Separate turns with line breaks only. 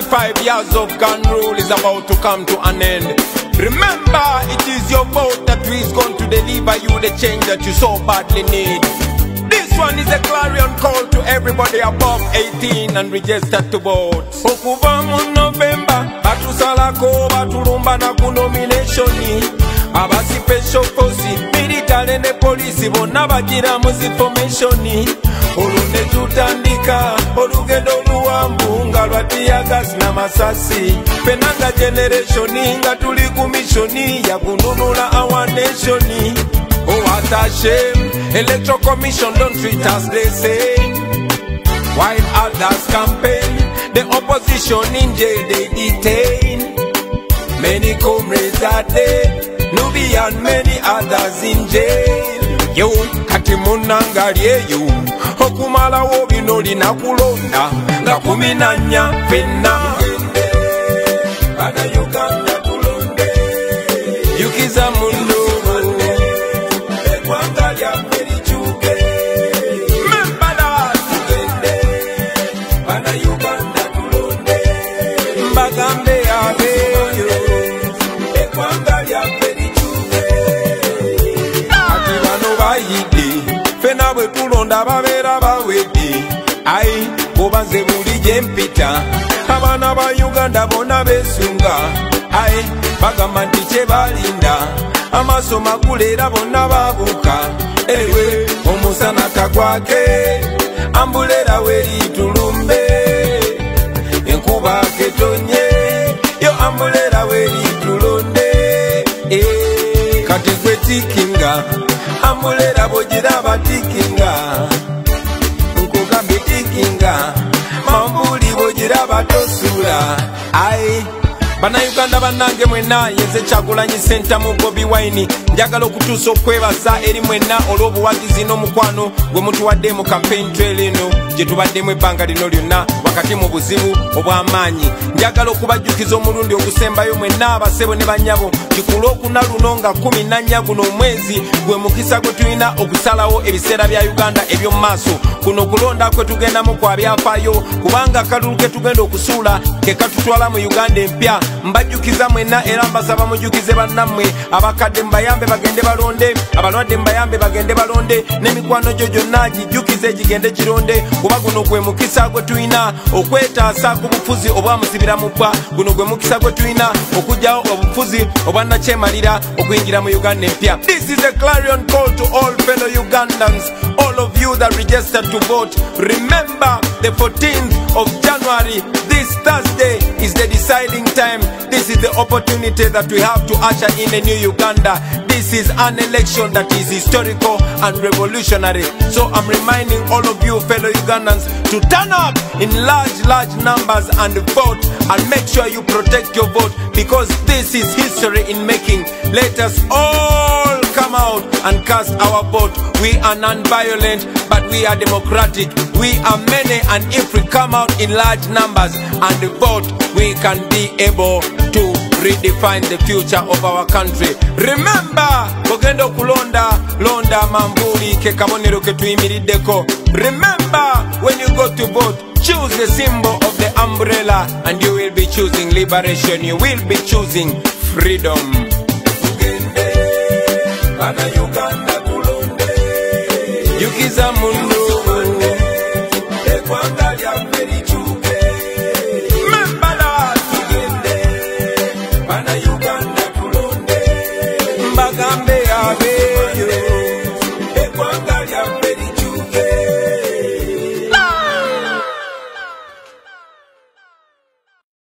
75 years of gun rule is about to come to an end. Remember, it is your vote that is going to deliver you the change that you so badly need. This one is a clarion call to everybody above 18 and registered to vote. Okuva mu November, batusalako batulumba na ku nomination. Abasi special force, military ne police bonna bagira mu information. Olunde tutandika olugendo luwambu nga lwatiyagas na masasi. Penanga generation nga tuli ku mission ya kununula our nation. Oh, what a shame. Electoral Commission don't treat us the same. While others campaign, the opposition in jail they detain. Many comrades are dead, Nubian many others in jail. Yo, kati munangalye yo, okumala wo bino lina kulonda, nga kuminanya fenna. Bana Uganda tulonde, yukiza mundo. Babera bawedi ai obanze buli jempita abana ba Uganda bona besunga ai bagamba nti kyebalinda amaso makulera bonna babuka ewe omusana kagwake ambulera weri tulumbe enkuba ketonye yo ambulera weri tulonde kati kwetikinga ambulera bogira batikinga nkugambe tikinga mambuli bogira batosula ai bana Uganda banange mwena yenze Kyagulanyi Ssentamu Bobi Wine njagala okutuusa okwebaza eri mwena olw'obuwagizi n'omukwano gwe mutuwadde mu campaign trail eno gye tubaddemu ebbanga lino lyonna wakati mu buzibu obw'amaanyi. Njagala okubajjukiza omulundi ogusembayo mwena abasebo ne bannyabo kikulu okuna luno nga 14 guno omwezi gwe mukisa gwe tulina okusalawo ebiseera bya Uganda eby'omu maaso. Kuno kulonda kwe tugendamu kwa byafaayo kubanga akalulu ke tugenda okusuula ke katutwala mu Uganda empya. Mbajjukiza mwena era mbasaba mujjukize bannammwe abakadde mbayambe bagende balonde, abalwadde mbayambe bagende balonde, n'emikwano gyo gyonna gijjukize gigende gironde kuba guno gwe mukisa gwe tulina okwetaasa ku bufuzi obwamusibira mu bbwa. Guno gwe mukisa gwe tulina okugyawo obufuzi obwannakyemalira okuyingira mu Uganda empya. This is a clarion call to all fellow Ugandans, all of you that registered to vote. Remember the 14th of January, this Thursday, is the deciding time. This is the opportunity that we have to usher in a new Uganda. This is an election that is historical and revolutionary. So I'm reminding all of you fellow Ugandans to turn up in large numbers and vote, and make sure you protect your vote because this is history in making. Let us all come out and cast our vote. We are non-violent, but we are democratic. We are many, and if we come out in large numbers and vote, we can be able to redefine the future of our country. Remember, bogendo kulonda londa mambuli ke kabonero ke tuyimiriddeko. Remember, when you go to vote, choose the symbol of the umbrella and you will be choosing liberation. You will be choosing freedom.